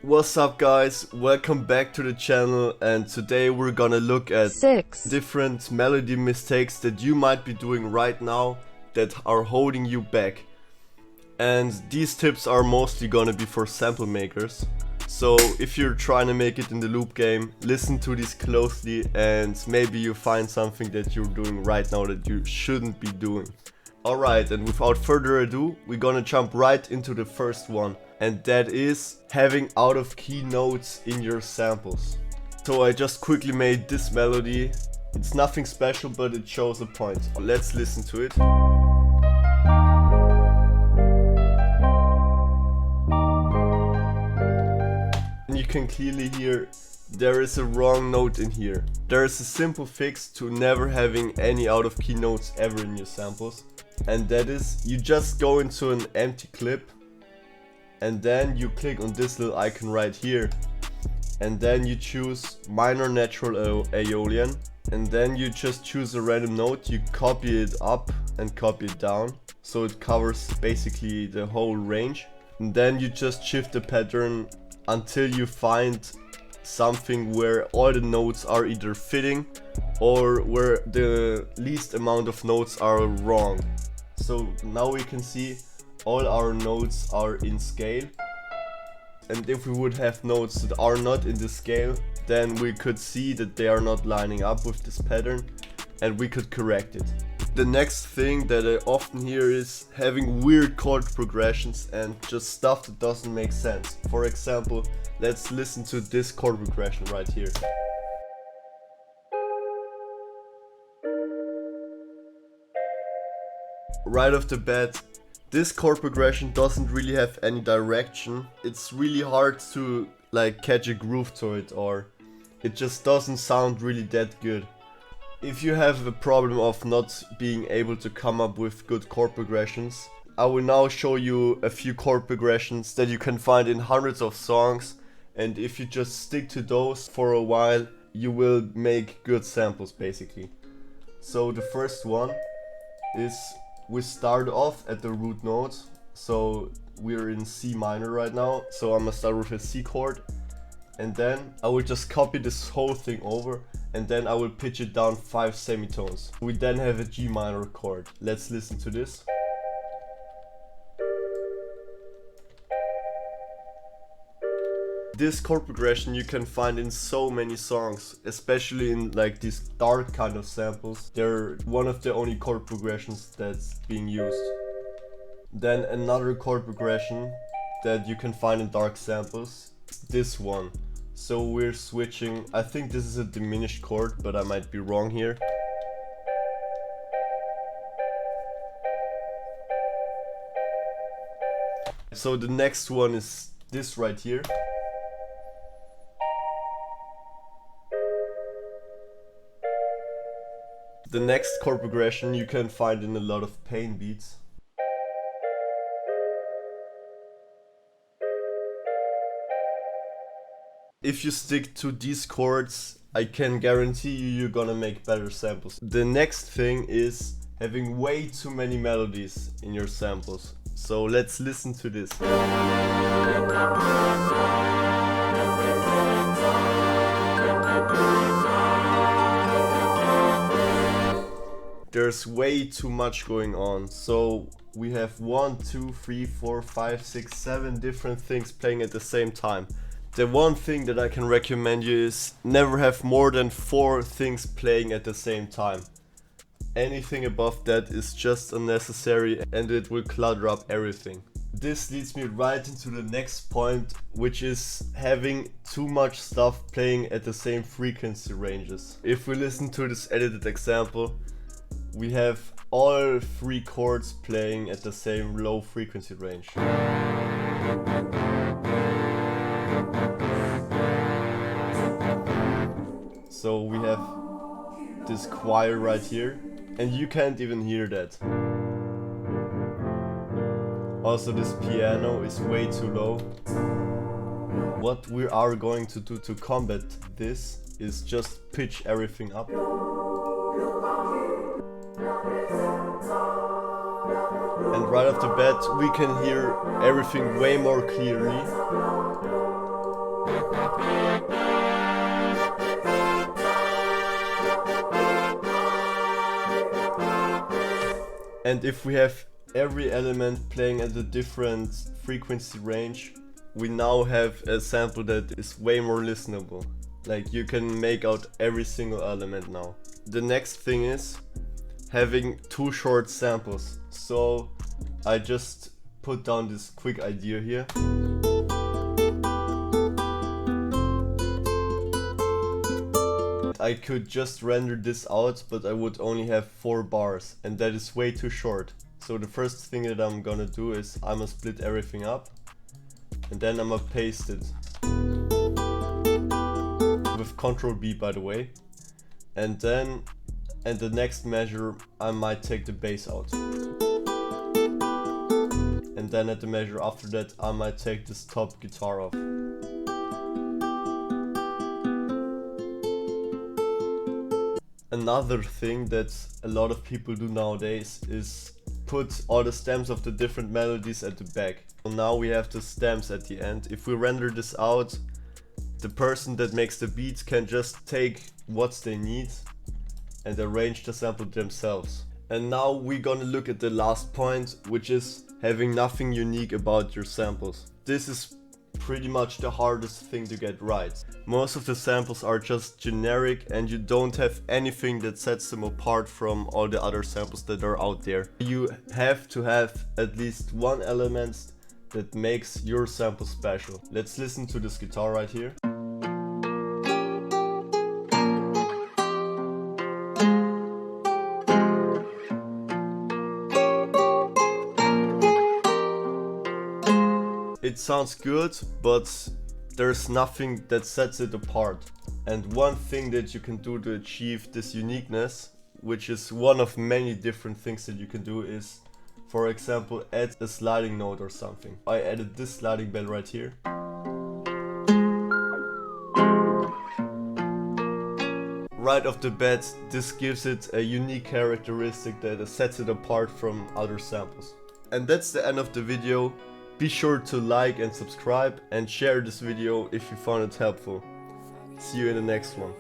What's up guys, welcome back to the channel, and today we're gonna look at 6 different melody mistakes that you might be doing right now that are holding you back. And these tips are mostly gonna be for sample makers. So if you're trying to make it in the loop game, listen to these closely and maybe you find something that you're doing right now that you shouldn't be doing. Alright, and without further ado, we're gonna jump right into the first one. And that is having out of key notes in your samples. So I just quickly made this melody. It's nothing special, but it shows a point. Let's listen to it. And you can clearly hear there is a wrong note in here. There is a simple fix to never having any out of key notes ever in your samples. And that is, you just go into an empty clip and then you click on this little icon right here, and then you choose minor natural Aeolian, and then you just choose a random note, you copy it up and copy it down so it covers basically the whole range, and then you just shift the pattern until you find something where all the notes are either fitting or where the least amount of notes are wrong. So now we can see all our notes are in scale, and if we would have notes that are not in the scale, then we could see that they are not lining up with this pattern and we could correct it. The next thing that I often hear is having weird chord progressions and just stuff that doesn't make sense. For example, let's listen to this chord progression right here. Right off the bat, this chord progression doesn't really have any direction. It's really hard to catch a groove to it, or it just doesn't sound really that good. If you have a problem of not being able to come up with good chord progressions, I will now show you a few chord progressions that you can find in hundreds of songs, and if you just stick to those for a while, you will make good samples basically. So the first one is, we start off at the root note, so we're in C minor right now, so I'm gonna start with a C chord, and then I will just copy this whole thing over, and then I will pitch it down 5 semitones. We then have a G minor chord. Let's listen to this. This chord progression you can find in so many songs, especially in these dark kind of samples. They're one of the only chord progressions that's being used. Then another chord progression that you can find in dark samples, this one. So we're switching, I think this is a diminished chord, but I might be wrong here. So the next one is this right here. The next chord progression you can find in a lot of pain beats. If you stick to these chords, I can guarantee you're gonna make better samples. The next thing is having way too many melodies in your samples. So let's listen to this. There's way too much going on. So we have 1, 2, 3, 4, 5, 6, 7 different things playing at the same time. The one thing that I can recommend you is never have more than 4 things playing at the same time. Anything above that is just unnecessary and it will clutter up everything. This leads me right into the next point, which is having too much stuff playing at the same frequency ranges. If we listen to this edited example, we have all 3 chords playing at the same low frequency range. So we have this choir right here, and you can't even hear that. Also, this piano is way too low. What we are going to do to combat this is just pitch everything up. And right off the bat we can hear everything way more clearly. And if we have every element playing at a different frequency range, we now have a sample that is way more listenable. Like, you can make out every single element now. The next thing is having 2 short samples. So I just put down this quick idea here. I could just render this out, but I would only have 4 bars, and that is way too short. So the first thing that I'm gonna do is I'ma split everything up, and then I'ma paste it with Ctrl B, by the way. And then at the next measure I might take the bass out, and then at the measure after that I might take this top guitar off. Another thing that a lot of people do nowadays is put all the stems of the different melodies at the back. So now we have the stems at the end. If we render this out, the person that makes the beat can just take what they need and arrange the sample themselves. And now we're gonna look at the last point, which is having nothing unique about your samples. This is pretty much the hardest thing to get right. Most of the samples are just generic and you don't have anything that sets them apart from all the other samples that are out there. You have to have at least one element that makes your sample special. Let's listen to this guitar right here. It sounds good, but there's nothing that sets it apart. And one thing that you can do to achieve this uniqueness, which is one of many different things that you can do, is, for example, add a sliding note or something. I added this sliding bell right here. Right off the bat, this gives it a unique characteristic that sets it apart from other samples. And that's the end of the video. Be sure to like and subscribe and share this video if you found it helpful. See you in the next one.